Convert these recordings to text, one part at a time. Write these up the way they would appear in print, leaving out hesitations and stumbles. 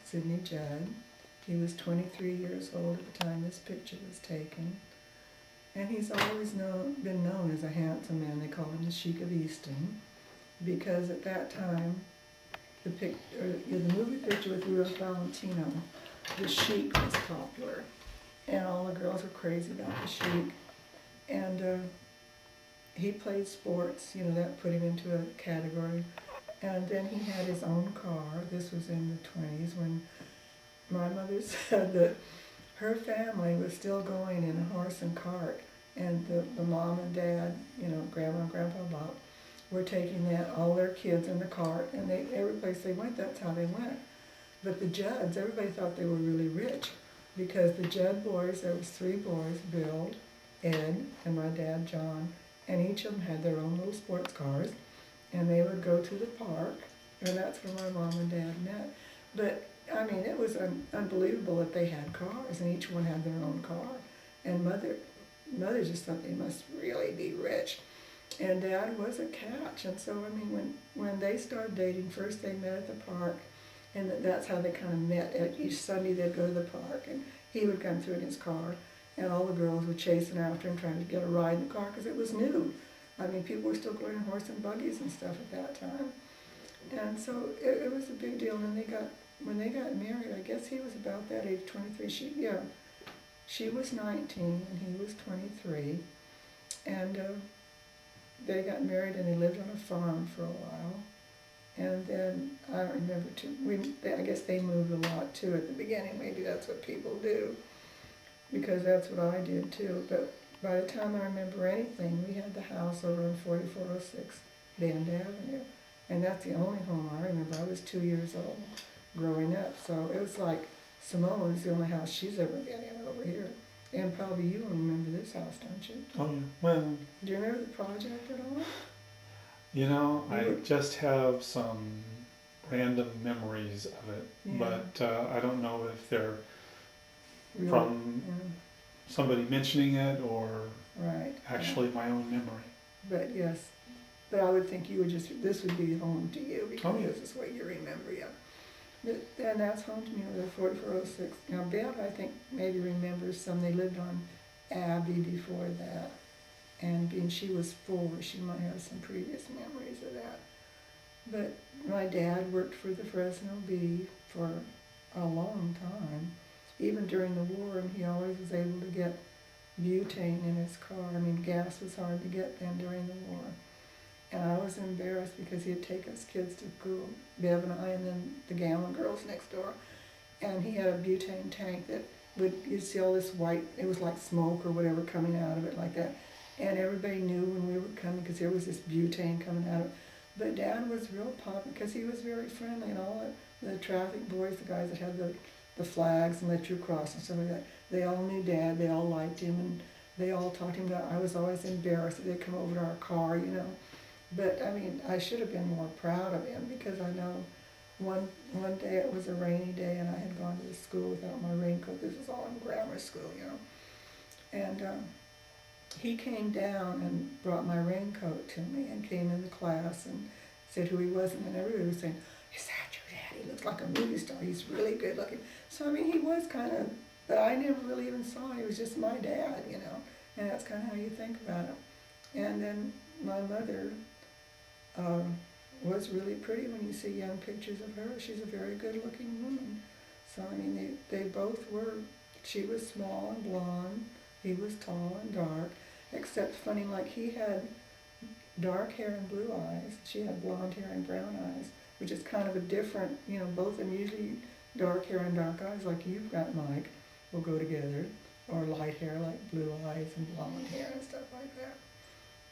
Sidney Judd. He was 23 years old at the time this picture was taken. And he's always been known as a handsome man. They called him the Sheik of Easton, because at that time, the movie picture with Rudolph Valentino, the Sheik was popular, and all the girls were crazy about the Sheik. And he played sports, that put him into a category. And then he had his own car. This was in the 20s when my mother said that her family was still going in a horse and cart, and the mom and dad, grandma and grandpa Bob, were taking all their kids in the cart, and every place they went, that's how they went. But the Judds, everybody thought they were really rich, because the Judd boys, there was 3 boys, Bill, Ed, and my dad, John, and each of them had their own little sports cars, and they would go to the park, and that's where my mom and dad met. But, I mean, it was unbelievable that they had cars, and each one had their own car. And mother just thought they must really be rich. And Dad was a catch, and so, I mean, when they started dating, first they met at the park, and that's how they kind of met. Each Sunday they'd go to the park, and he would come through in his car, and all the girls were chasing after him, trying to get a ride in the car, because it was new. I mean, people were still going in horse and buggies and stuff at that time. And so it was a big deal, and then when they got married, I guess he was about that age, 23. She was 19, and he was 23, and they got married, and they lived on a farm for a while. And then, I don't remember I guess they moved a lot too at the beginning. Maybe that's what people do, because that's what I did too. But by the time I remember anything, we had the house over on 4406 Band Avenue. And that's the only home I remember. I was 2 years old growing up. So it was like Simone was the only house she's ever been in over here. And probably you remember this house, don't you? Oh, yeah. Well, do you remember the project at all? I just have some random memories of it, Yeah. but I don't know if they're Really? from somebody mentioning it or right. actually my own memory. But yes, but I would think this would be home to you, because this is what you remember, yeah. And that's home to me, over 4406. Now, Bev, I think, maybe remembers some. They lived on Abbey before that. And being she was 4, she might have some previous memories of that. But my dad worked for the Fresno Bee for a long time, even during the war, and he always was able to get butane in his car. I mean, gas was hard to get then during the war. And I was embarrassed because he'd take us kids to school, Bev and I, and then the Gamma girls next door. And he had a butane tank that you'd see all this white, it was like smoke or whatever coming out of it like that. And everybody knew when we were coming, because there was this butane coming out of it. But Dad was real popular because he was very friendly, and all the traffic boys, the guys that had the flags and let you cross and stuff like that, they all knew Dad, they all liked him, and they all talked to him about. I was always embarrassed that they'd come over to our car, But, I mean, I should have been more proud of him, because I know one day it was a rainy day, and I had gone to the school without my raincoat. This was all in grammar school, And he came down and brought my raincoat to me, and came in the class and said who he was, and then everybody was saying, "Is that your dad? He looks like a movie star. He's really good looking." So, I mean, he was kind of, but I never really even saw him. He was just my dad, and that's kind of how you think about him. And then my mother was really pretty. When you see young pictures of her, she's a very good-looking woman. So, I mean, they both were. She was small and blonde. He was tall and dark, except funny, like he had dark hair and blue eyes. She had blonde hair and brown eyes, which is kind of a different, both of them usually dark hair and dark eyes, like you've got, Mike, will go together, or light hair like blue eyes and blonde hair and stuff like that.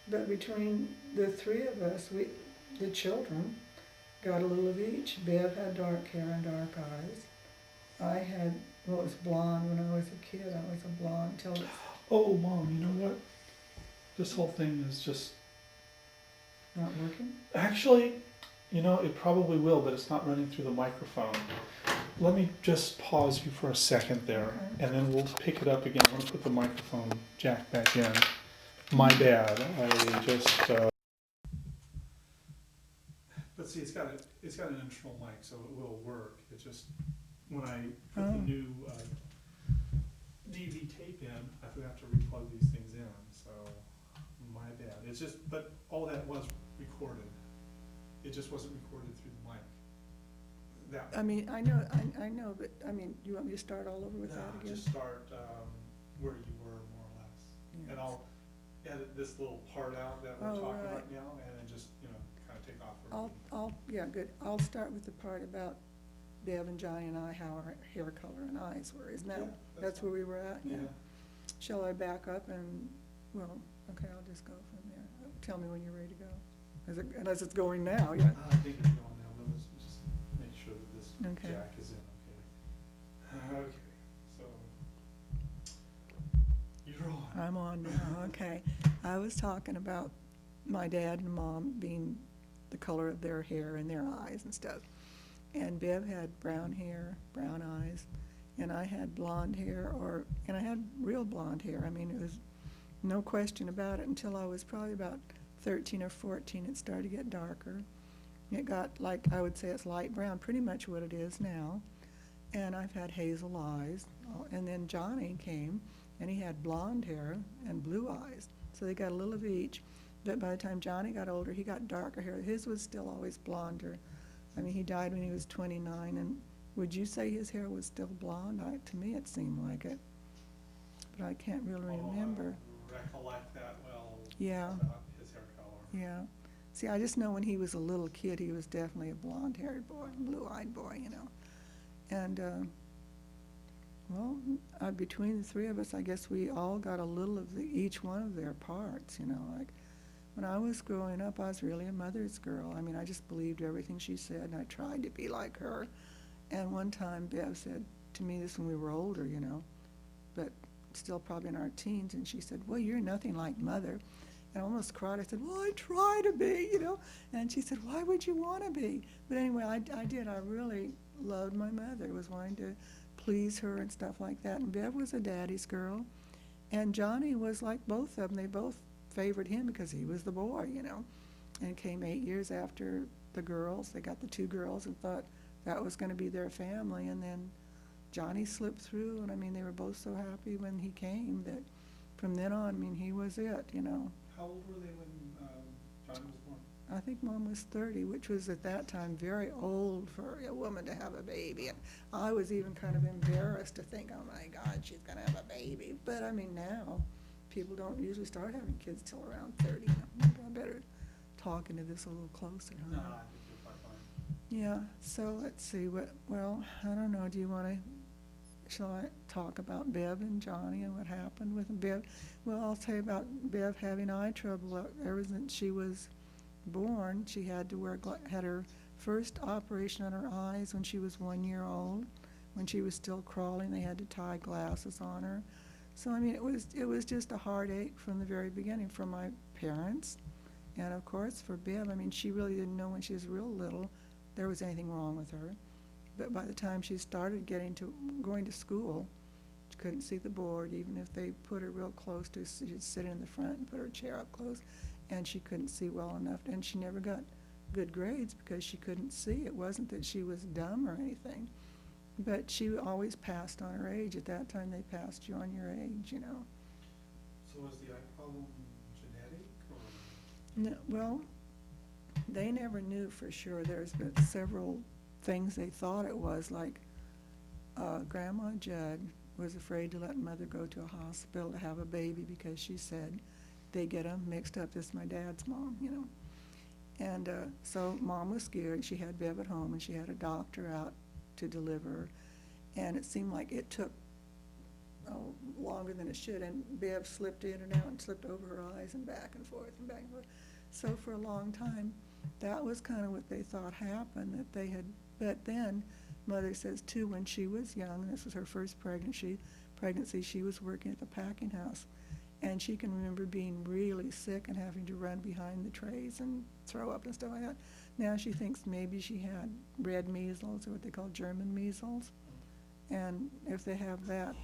But between the 3 of us, the children, got a little of each. Bev had dark hair and dark eyes. I had was blonde when I was a kid. I was a blonde till. Oh, Mom, you know what? This whole thing is just Not working? Actually, it probably will, but it's not running through the microphone. Let me just pause you for a second there, Okay. and then we'll pick it up again. I'm going to put the microphone jack back in. My bad. I just. But see, it's got an internal mic, so it will work. It just, when I put the new DV tape in, I forgot to replug these things in, so my bad. It's just, but all that was recorded. It just wasn't recorded through the mic. That. I mean, I know, but, I mean, you want me to start all over with that again? Just start where you were, more or less. Yes. And I'll edit this little part out that we're talking right. right now, and then just, kind of take off. Yeah, good. I'll start with the part about Bev and Johnny and I, how our hair color and eyes were. Isn't that, Yeah, that's where we were at? Yeah. Shall I back up and, well, okay, I'll just go from there. Tell me when you're ready to go. Unless it's going now, yeah. I think it's going now, but let's just make sure that this Okay. jack is in, okay? Okay, so, you're on. I'm on now, okay. I was talking about my dad and mom being the color of their hair and their eyes and stuff. And Bev had brown hair, brown eyes, and I had blonde hair, and I had real blonde hair. I mean, it was no question about it until I was probably about 13 or 14. It started to get darker. It got, like, I would say it's light brown, pretty much what it is now. And I've had hazel eyes. And then Johnny came, and he had blonde hair and blue eyes. So they got a little of each. But by the time Johnny got older, he got darker hair. His was still always blonder. I mean, he died when he was 29, and would you say his hair was still blonde? To me, it seemed like it. But I can't really remember. I recollect that well. Yeah. About his hair color. Yeah. See, I just know when he was a little kid, he was definitely a blonde-haired boy, blue-eyed boy, And, well, between the three of us, I guess we all got a little of each one of their parts, like when I was growing up, I was really a mother's girl. I mean, I just believed everything she said, and I tried to be like her. And one time, Bev said to me, this when we were older, but still probably in our teens, and she said, well, you're nothing like Mother. And I almost cried. I said, well, I try to be, And she said, why would you want to be? But anyway, I did. I really loved my mother, was wanting to please her and stuff like that. And Bev was a daddy's girl. And Johnny was like both of them. They both favored him because he was the boy, And it came 8 years after the girls. They got the two girls and thought that was going to be their family. And then Johnny slipped through. And, I mean, they were both so happy when he came that from then on, I mean, he was it, How old were they when Johnny was born? I think Mom was 30, which was at that time very old for a woman to have a baby. And I was even kind of embarrassed to think, oh my God, she's going to have a baby. But I mean, now people don't usually start having kids till around 30. Maybe I better talk into this a little closer. Huh? No, I think you're quite fine. Yeah, so let's see. Well, I don't know. Do you want to, shall I talk about Bev and Johnny and what happened with Bev? Well, I'll tell you about Bev having eye trouble. Ever since she was born, she had to had her first operation on her eyes when she was 1 year old. When she was still crawling, they had to tie glasses on her. So I mean, it was just a heartache from the very beginning for my parents, and of course for Bev. I mean, she really didn't know when she was real little there was anything wrong with her. But by the time she started going to school, she couldn't see the board. Even if they put her real close to, she'd sit in the front and put her chair up close, and she couldn't see well enough. And she never got good grades because she couldn't see. It wasn't that she was dumb or anything, but she always passed on her age. At that time, they passed you on your age, So was the eye problem genetic, or? No, well, they never knew for sure. There's been several things they thought it was, like Grandma Judd was afraid to let Mother go to a hospital to have a baby because she said they get them mixed up. This is my dad's mom, And so Mom was scared. She had Bev at home, and she had a doctor out to deliver her. And it seemed like it took longer than it should. And Bev slipped in and out and slipped over her eyes and back and forth and back and forth. So for a long time, that was kind of what they thought happened, that they had. But then Mother says, too, when she was young, and this was her first pregnancy, she was working at the packing house. And she can remember being really sick and having to run behind the trays and throw up and stuff like that. Now she thinks maybe she had red measles, or what they call German measles. And if they have that,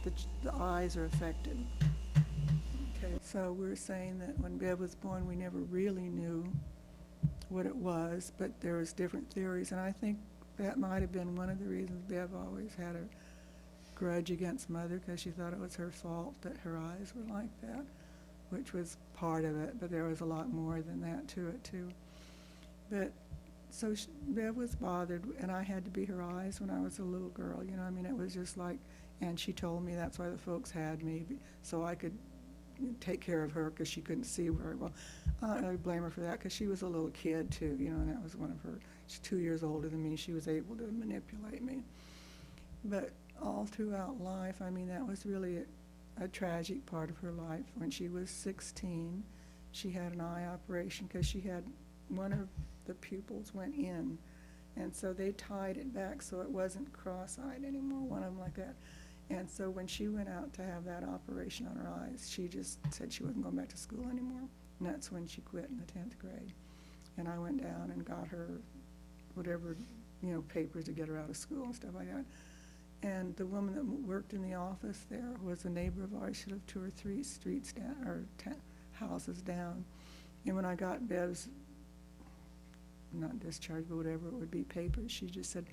the eyes are affected. Okay, so we're saying that when Bev was born, we never really knew what it was, but there was different theories. And I think that might have been one of the reasons Bev always had a grudge against Mother, because she thought it was her fault that her eyes were like that, which was part of it, but there was a lot more than that to it too. But so Bev was bothered, and I had to be her eyes when I was a little girl, you know. I mean, it was just like, and she told me that's why the folks had me, so I could take care of her, because she couldn't see very well. I don't really blame her for that, because she was a little kid too, you know, and that was one of her, she's 2 years older than me. She was able to manipulate me. But all throughout life, I mean, that was really a tragic part of her life. When she was 16, she had an eye operation, because she had one of the pupils went in, and so they tied it back so it wasn't cross-eyed anymore, one of them like that. And so when she went out to have that operation on her eyes, she just said she wasn't going back to school anymore, and that's when she quit in the 10th grade. And I went down and got her whatever, you know, papers to get her out of school and stuff like that. And the woman that worked in the office there was a neighbor of ours. She lived 2 or 3 streets down, or 10 houses down. And when I got Bev's, not discharged, but whatever it would be, papers, she just said,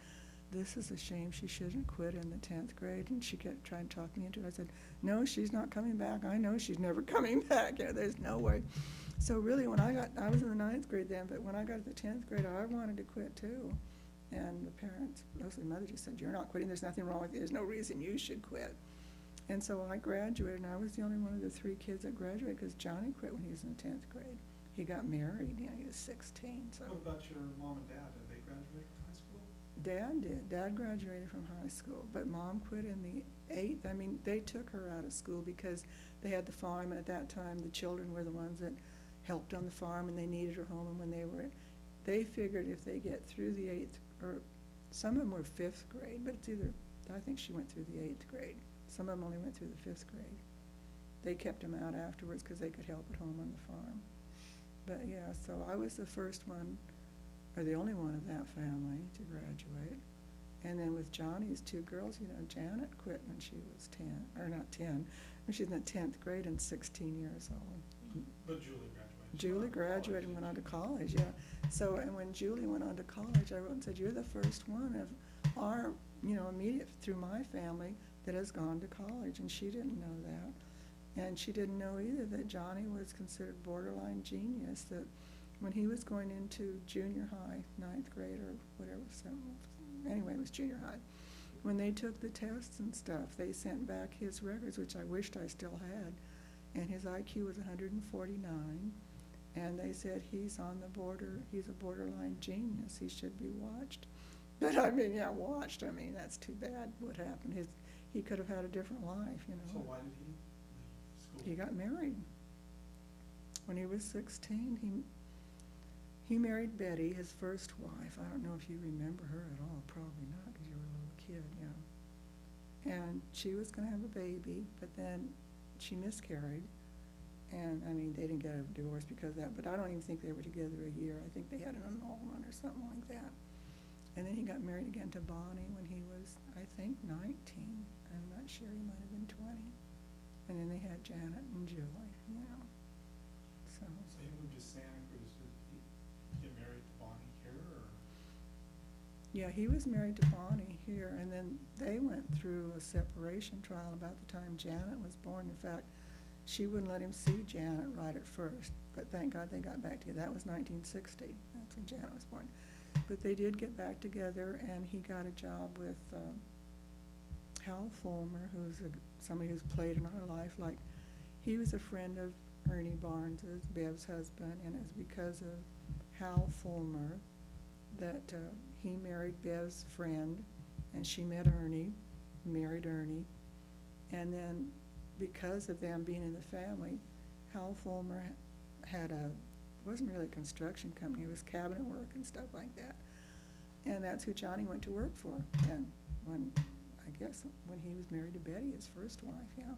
"This is a shame. She shouldn't quit in the 10th grade." And she kept trying to talk me into it. I said, "No, she's not coming back. I know she's never coming back. You know, there's no way." So really, when I was in the 9th grade then, but when I got to the 10th grade, I wanted to quit too. And the parents, mostly Mother, just said, "You're not quitting. There's nothing wrong with you. There's no reason you should quit." And so I graduated, and I was the only one of the 3 kids that graduated, because Johnny quit when he was in the 10th grade. He got married, you know, he was 16, so. What about your mom and dad? Did they graduate from high school? Dad did. Dad graduated from high school, but Mom quit in the 8th. I mean, they took her out of school because they had the farm, and at that time the children were the ones that helped on the farm, and they needed her home. And when they figured if they get through the 8th, or some of them were 5th grade, but it's either, I think she went through the 8th grade. Some of them only went through the 5th grade. They kept them out afterwards because they could help at home on the farm. But yeah, so I was the first one, or the only one of that family to graduate. And then with Johnny's 2 girls, you know, Janet quit when she was 10, or not 10, when she was in the 10th grade and 16 years old. But Julie graduated. Julie graduated and went on to college, yeah. So, and when Julie went on to college, I wrote and said, "You're the first one of our, you know, immediate, through my family, that has gone to college." And she didn't know that. And she didn't know either that Johnny was considered borderline genius, that when he was going into junior high, 9th grade or whatever, so anyway, it was junior high. When they took the tests and stuff, they sent back his records, which I wished I still had, and his IQ was 149, and they said he's on the border, he's a borderline genius, he should be watched. But I mean, yeah, watched, I mean, that's too bad what happened. He could have had a different life, you know. So why did he leave school? He got married. When he was 16, he married Betty, his first wife. I don't know if you remember her at all, probably not, because you were a little kid, yeah. And she was going to have a baby, but then she miscarried. And, I mean, they didn't get a divorce because of that, but I don't even think they were together a year. I think they had an annulment or something like that. And then he got married again to Bonnie when he was, I think, 19. I'm not sure, he might have been 20. And then they had Janet and Julie, you know. So he moved to Santa Cruz. Did he get married to Bonnie here, or? yeah, he was married to Bonnie here, and then they went through a separation trial about the time Janet was born. In fact, she wouldn't let him see Janet right at first, but thank God they got back together. That was 1960. That's when Janet was born. But they did get back together, and he got a job with Hal Fulmer, who's somebody who's played in our life. Like, he was a friend of Ernie Barnes's, Bev's husband, and it's because of Hal Fulmer that he married Bev's friend, and she met Ernie, married Ernie, and then because of them being in the family, Hal Fulmer had wasn't really a construction company, it was cabinet work and stuff like that. And that's who Johnny went to work for. And I guess when he was married to Betty, his first wife, yeah.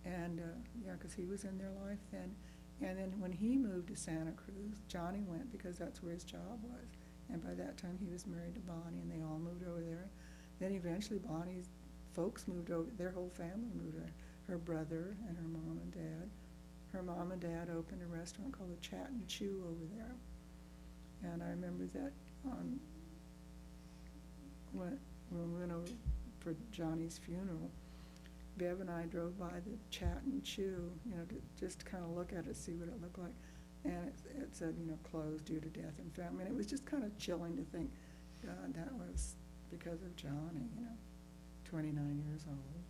And yeah, because he was in their life then. And then when he moved to Santa Cruz, Johnny went because that's where his job was. And by that time he was married to Bonnie, and they all moved over there. Then eventually Bonnie's folks moved over, their whole family moved over. Her brother and her mom and dad. Her mom and dad opened a restaurant called the Chat and Chew over there. And I remember that when we went over for Johnny's funeral, Bev and I drove by the Chat and Chew, just to kind of look at it, see what it looked like. And it said, closed due to death and family. And it was just kind of chilling to think, God, that was because of Johnny, 29 years old.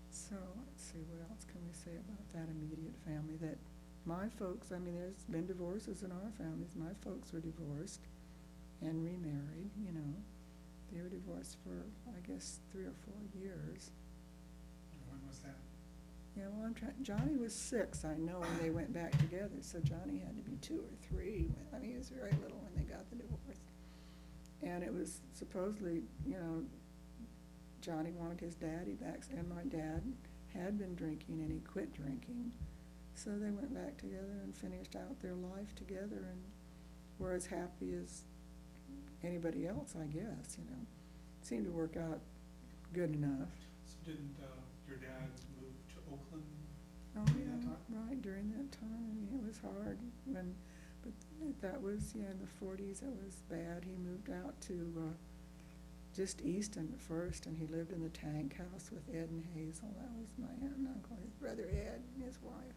So let's see, what else can we say about that immediate family? That my folks, there's been divorces in our families. My folks were divorced and remarried, They were divorced for, I guess, 3 or 4 years. When was that? Yeah, well, Johnny was 6, I know, when they went back together, so Johnny had to be 2 or 3. He was very little when they got the divorce. And it was supposedly, Johnny wanted his daddy back, and my dad had been drinking, and he quit drinking. So they went back together and finished out their life together, and were as happy as anybody else, I guess, Seemed to work out good enough. So didn't your dad move to Oakland Oh, during yeah, that time? right, during that time, it was hard but that was, in the 40s, it was bad. He moved out to, just Easton at first, and he lived in the tank house with Ed and Hazel. That was my aunt and uncle, his brother Ed and his wife.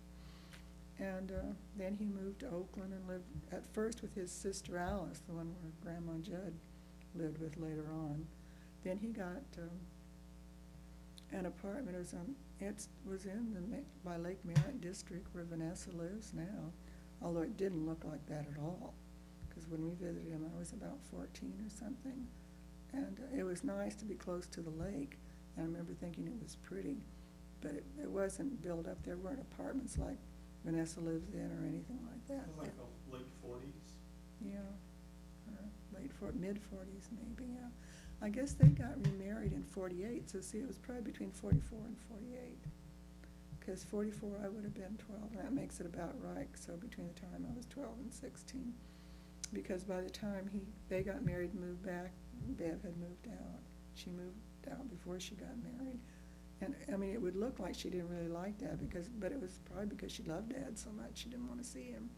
And, then he moved to Oakland and lived at first with his sister Alice, the one where Grandma Judd lived with later on. Then he got, an apartment. It was in by Lake Merritt district where Vanessa lives now, although it didn't look like that at all, because when we visited him, I was about 14 or something, and it was nice to be close to the lake, and I remember thinking it was pretty, but it wasn't built up. There weren't apartments like Vanessa lives in or anything like that. It was like the late 40s? Yeah, mid-40s maybe, yeah. I guess they got remarried in 48, so see, it was probably between 44 and 48. Because 44, I would have been 12, and that makes it about right, so between the time I was 12 and 16. Because by the time they got married and moved back, Bev had moved out. She moved out before she got married. And, it would look like she didn't really like Dad, but it was probably because she loved Dad so much, she didn't want to see him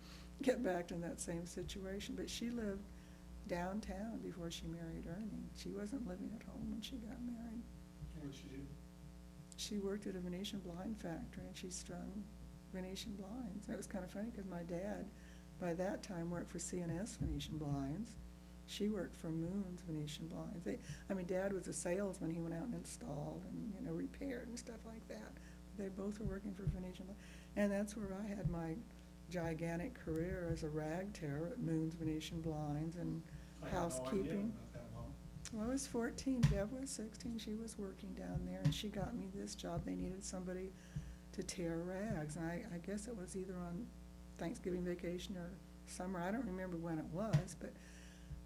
get back in that same situation. But she lived downtown before she married Ernie. She wasn't living at home when she got married. What did she do? She worked at a Venetian blind factory, and she strung Venetian blinds. And it was kind of funny because my dad, by that time, worked for C&S Venetian Blinds. She worked for Moon's Venetian Blinds. Dad was a salesman. He went out and installed and, repaired and stuff like that. But they both were working for Venetian Blinds. And that's where I had my gigantic career as a rag tearer at Moon's Venetian Blinds and housekeeping. I had no idea about that long. Well, I was 14, Deb was 16, she was working down there, and she got me this job. They needed somebody to tear rags, and I guess it was either on Thanksgiving vacation or summer. I don't remember when it was, but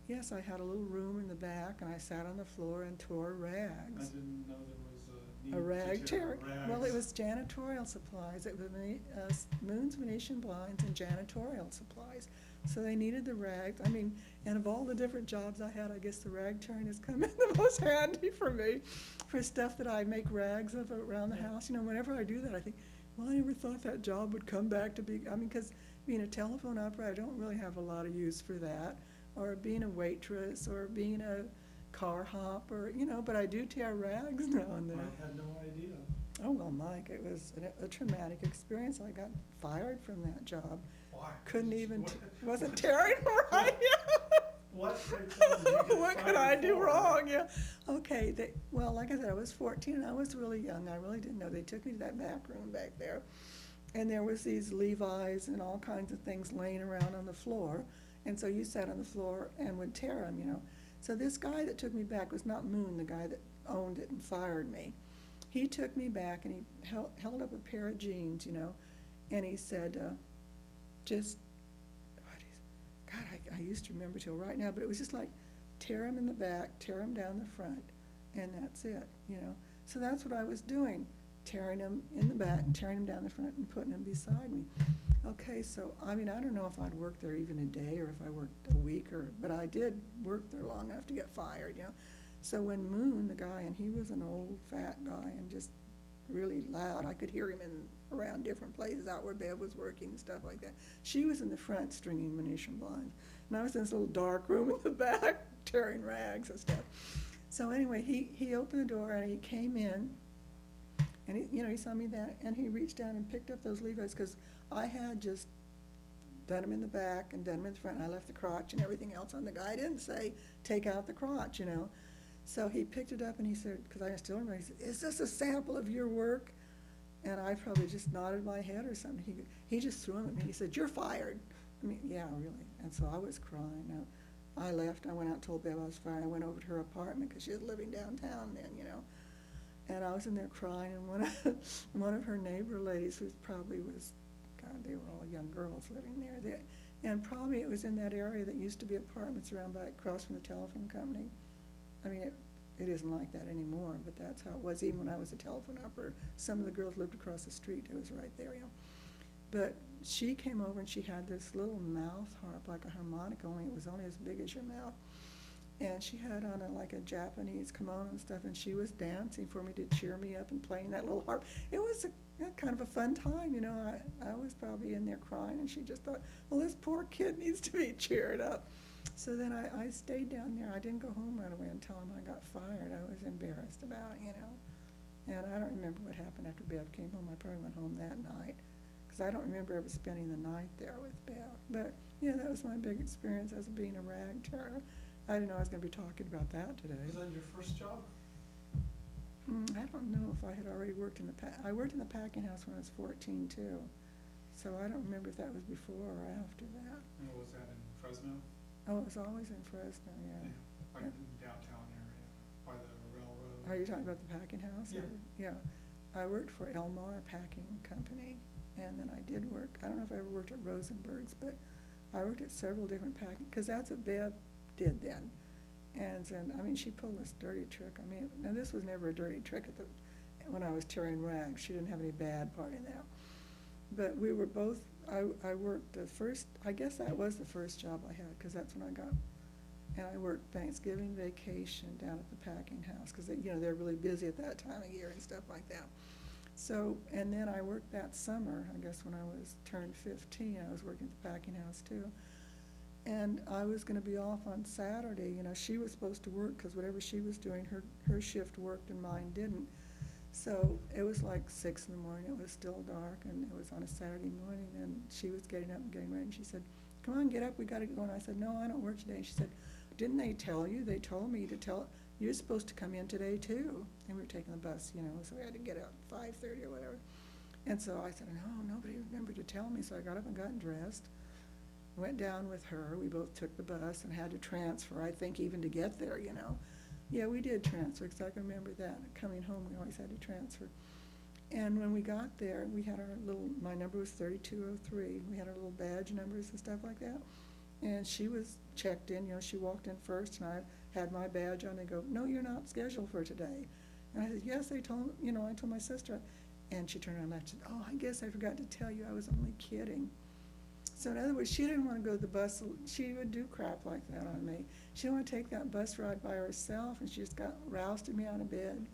yes, I had a little room in the back, and I sat on the floor and tore rags. I didn't know there was a need A rag to tear tear. rags. Well, it was janitorial supplies. It was Moon's Venetian Blinds and janitorial supplies. So they needed the rags. And of all the different jobs I had, I guess the rag tearing has come in the most handy for me, for stuff that I make rags of around the house. Whenever I do that, I think, well, I never thought that job would come back to be, because being a telephone operator, I don't really have a lot of use for that, or being a waitress, or being a car hop, or, but I do tear rags now and then. I had no idea. Oh, well, Mike, it was a traumatic experience. I got fired from that job. Why? Couldn't even, wasn't tearing right. What could I do wrong? Yeah. Okay, well, like I said, I was 14 and I was really young. I really didn't know. They took me to that back room back there, and there was these Levi's and all kinds of things laying around on the floor. And so you sat on the floor and would tear them, So this guy that took me back was not Moon, the guy that owned it and fired me. He took me back and he held up a pair of jeans, and he said, I used to remember till right now, but it was just like, tear them in the back, tear them down the front, and that's it, So that's what I was doing, tearing them in the back and tearing them down the front and putting them beside me. Okay, so, I don't know if I'd worked there even a day or if I worked a week, but I did work there long enough to get fired, So when Moon, the guy, and he was an old fat guy and just really loud, I could hear him around different places out where Bev was working and stuff like that. She was in the front stringing Venetian blinds, and I was in this little dark room in the back tearing rags and stuff. So anyway, he opened the door and he came in, and he saw me that, and he reached down and picked up those Levi's, because I had just done them in the back and done them in the front. I left the crotch and everything else on the guy. I didn't say, take out the crotch, So he picked it up and he said, because I still remember, he said, is this a sample of your work? And I probably just nodded my head or something. He just threw them at me. He said, you're fired. I mean, yeah, really. And so I was crying. Now, I left. I went out and told Bev I was fired. I went over to her apartment because she was living downtown then, And I was in there crying, and one of her neighbor ladies, who probably was, God, they were all young girls living there. And probably it was in that area that used to be apartments around by across from the telephone company. I mean, it isn't like that anymore, but that's how it was. Even when I was a telephone operator, some of the girls lived across the street. It was right there, But she came over and she had this little mouth harp, like a harmonica, only it was only as big as your mouth. And she had on like a Japanese kimono and stuff, and she was dancing for me to cheer me up and playing that little harp. It was kind of a fun time, I was probably in there crying, and she just thought, well, this poor kid needs to be cheered up. So then I stayed down there. I didn't go home right away and tell him I got fired. I was embarrassed about it, And I don't remember what happened after Bev came home. I probably went home that night, because I don't remember ever spending the night there with Bev. But, that was my big experience as being a rag terror. I didn't know I was going to be talking about that today. Was that your first job? I don't know if I had already worked in I worked in the packing house when I was 14 too. So I don't remember if that was before or after that. And was that in Fresno? Oh, it was always in Fresno, yeah. Like in the downtown area, by the railroad. Are you talking about the packing house? Yeah. Yeah. I worked for Elmar Packing Company, and then I did work, I don't know if I ever worked at Rosenberg's, but I worked at several different packing, because that's what Bev did then. And then, she pulled this dirty trick. Now this was never a dirty trick when I was tearing rags. She didn't have any bad part in that. But we were both, I worked I guess that was the first job I had, because that's when I got, and I worked Thanksgiving vacation down at the packing house, because they're really busy at that time of year and stuff like that. So, and then I worked that summer, I guess when I turned 15, I was working at the packing house too. And I was going to be off on Saturday. She was supposed to work, because whatever she was doing, her shift worked and mine didn't. So it was like 6 in the morning. It was still dark, and it was on a Saturday morning, and she was getting up and getting ready, and she said, come on, get up, we got to go. And I said, no, I don't work today. And she said, didn't they tell you? They told me to tell, you're supposed to come in today too. And we were taking the bus, so we had to get out at 5:30 or whatever. And so I said, no, nobody remembered to tell me. So I got up and got dressed, went down with her. We both took the bus and had to transfer, I think, even to get there, Yeah, we did transfer, because I can remember that. Coming home, we always had to transfer. And when we got there, we had my number was 3203. We had our little badge numbers and stuff like that. And she was checked in, she walked in first, and I had my badge on. They go, no, you're not scheduled for today. And I said, yes, they told, I told my sister. And she turned around and said, oh, I guess I forgot to tell you, I was only kidding. So in other words, she didn't want to go to the bus. She would do crap like that on me. She didn't want to take that bus ride by herself, and she just rousted me out of bed.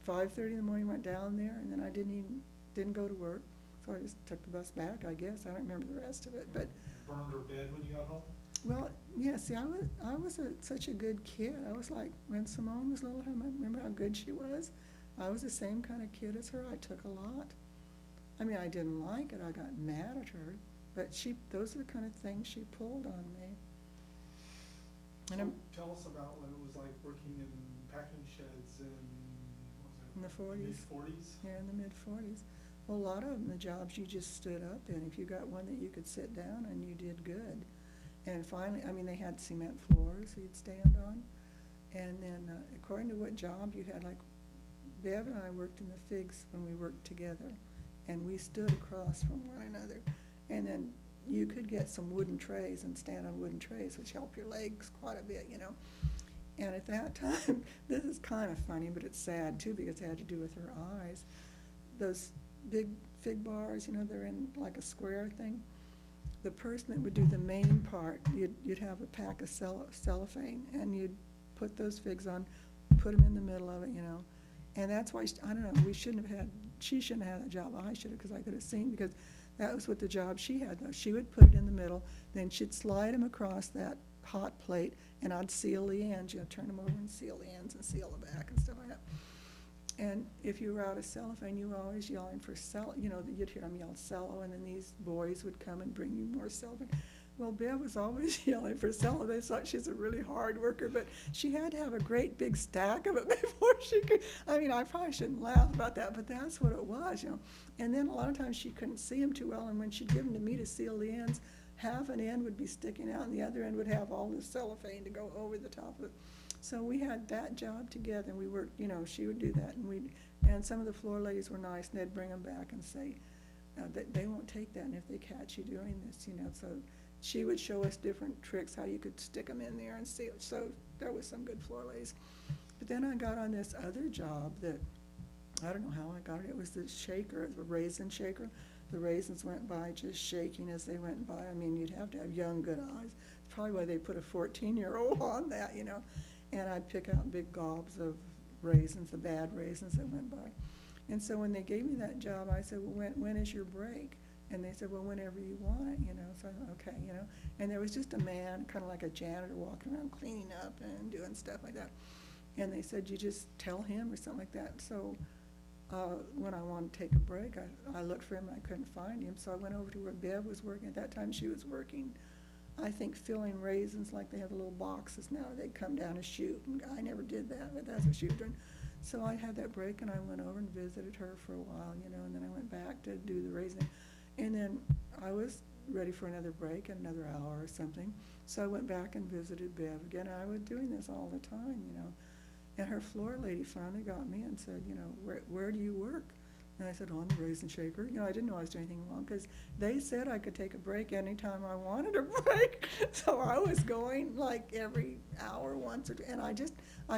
5:30 in the morning, went down there, and then I didn't go to work. So I just took the bus back, I guess. I don't remember the rest of it. But burned her bed when you got home? Well, yeah, see, I was such a good kid. I was like, when Simone was little, I remember how good she was. I was the same kind of kid as her. I took a lot. I didn't like it. I got mad at her. But those are the kind of things she pulled on me. And tell us about what it was like working in packing sheds in the 40s. Mid-40s? Yeah, in the mid-40s. Well, a lot of them, the jobs you just stood up in. If you got one that you could sit down and you did good. And finally, they had cement floors you'd stand on. And then according to what job you had, like Bev and I worked in the figs when we worked together. And we stood across from one another. And then you could get some wooden trays and stand on wooden trays, which help your legs quite a bit, And at that time, this is kind of funny, but it's sad too, because it had to do with her eyes. Those big fig bars, they're in like a square thing. The person that would do the main part, you'd have a pack of cellophane, and you'd put those figs on, put them in the middle of it, And that's why, I don't know, she shouldn't have had that job. I should have, because I could have seen, because that was what the job she had, though. She would put it in the middle, then she'd slide them across that hot plate, and I'd seal the ends, turn them over and seal the ends and seal the back and stuff like that. And if you were out of cellophane, you were always yelling for you'd hear them yell cello, and then these boys would come and bring you more cellophane. Well, Bev was always yelling for cello. They thought she's a really hard worker, but she had to have a great big stack of it before she could. I mean, I probably shouldn't laugh about that, but that's what it was, And then a lot of times she couldn't see them too well, and when she'd give them to me to seal the ends, half an end would be sticking out, and the other end would have all this cellophane to go over the top of it. So we had that job together, and we worked, she would do that, and some of the floor ladies were nice, and they'd bring them back and say, that they won't take that, and if they catch you doing this, so she would show us different tricks, how you could stick them in there and seal it. So there was some good floor ladies. But then I got on this other job that, I don't know how I got it. It was the shaker, the raisin shaker. The raisins went by just shaking as they went by. I mean, you'd have to have young, good eyes. It's probably why they put a 14-year-old on that, And I'd pick out big gobs of raisins, the bad raisins that went by. And so when they gave me that job, I said, well, when is your break? And they said, well, whenever you want it, So I thought, okay, And there was just a man, kind of like a janitor, walking around cleaning up and doing stuff like that. And they said, you just tell him or something like that. So when I wanted to take a break, I looked for him, and I couldn't find him. So I went over to where Bev was working. At that time, she was working, I think, filling raisins, like they have the little boxes now. They'd come down and shoot. And I never did that, but that's what she was doing. So I had that break, and I went over and visited her for a while, and then I went back to do the raising. And then I was ready for another break, another hour or something. So I went back and visited Bev again. I was doing this all the time, And her floor lady finally got me and said, where do you work? And I said, on the raisin shaker. I didn't know I was doing anything wrong because they said I could take a break anytime I wanted a break. So I was going like every hour once or two. And I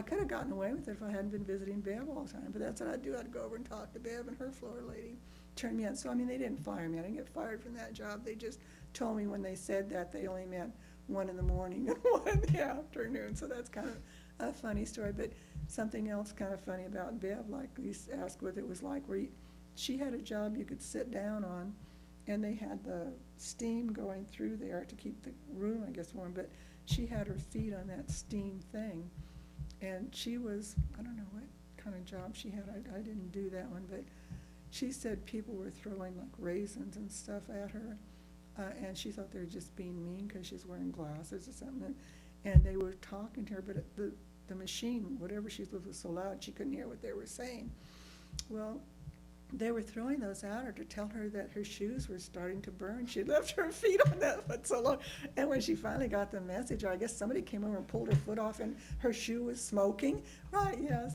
could have gotten away with it if I hadn't been visiting Bev all the time. But that's what I'd do. I'd go over and talk to Bev, and her floor lady turned me out. So, they didn't fire me. I didn't get fired from that job. They just told me when they said that they only meant 1 in the morning and 1 in the afternoon. So that's kind of a funny story. But something else kind of funny about Bev, like you asked what it was like, where she had a job you could sit down on, and they had the steam going through there to keep the room, I guess, warm. But she had her feet on that steam thing. And she was, I don't know what kind of job she had. I didn't do that one, but she said people were throwing like raisins and stuff at her, and she thought they were just being mean because she's wearing glasses or something. And they were talking to her, but the machine, whatever she was so loud, she couldn't hear what they were saying. Well, they were throwing those at her to tell her that her shoes were starting to burn. She'd left her feet on that foot so long. And when she finally got the message, I guess somebody came over and pulled her foot off, and her shoe was smoking. Right, yes.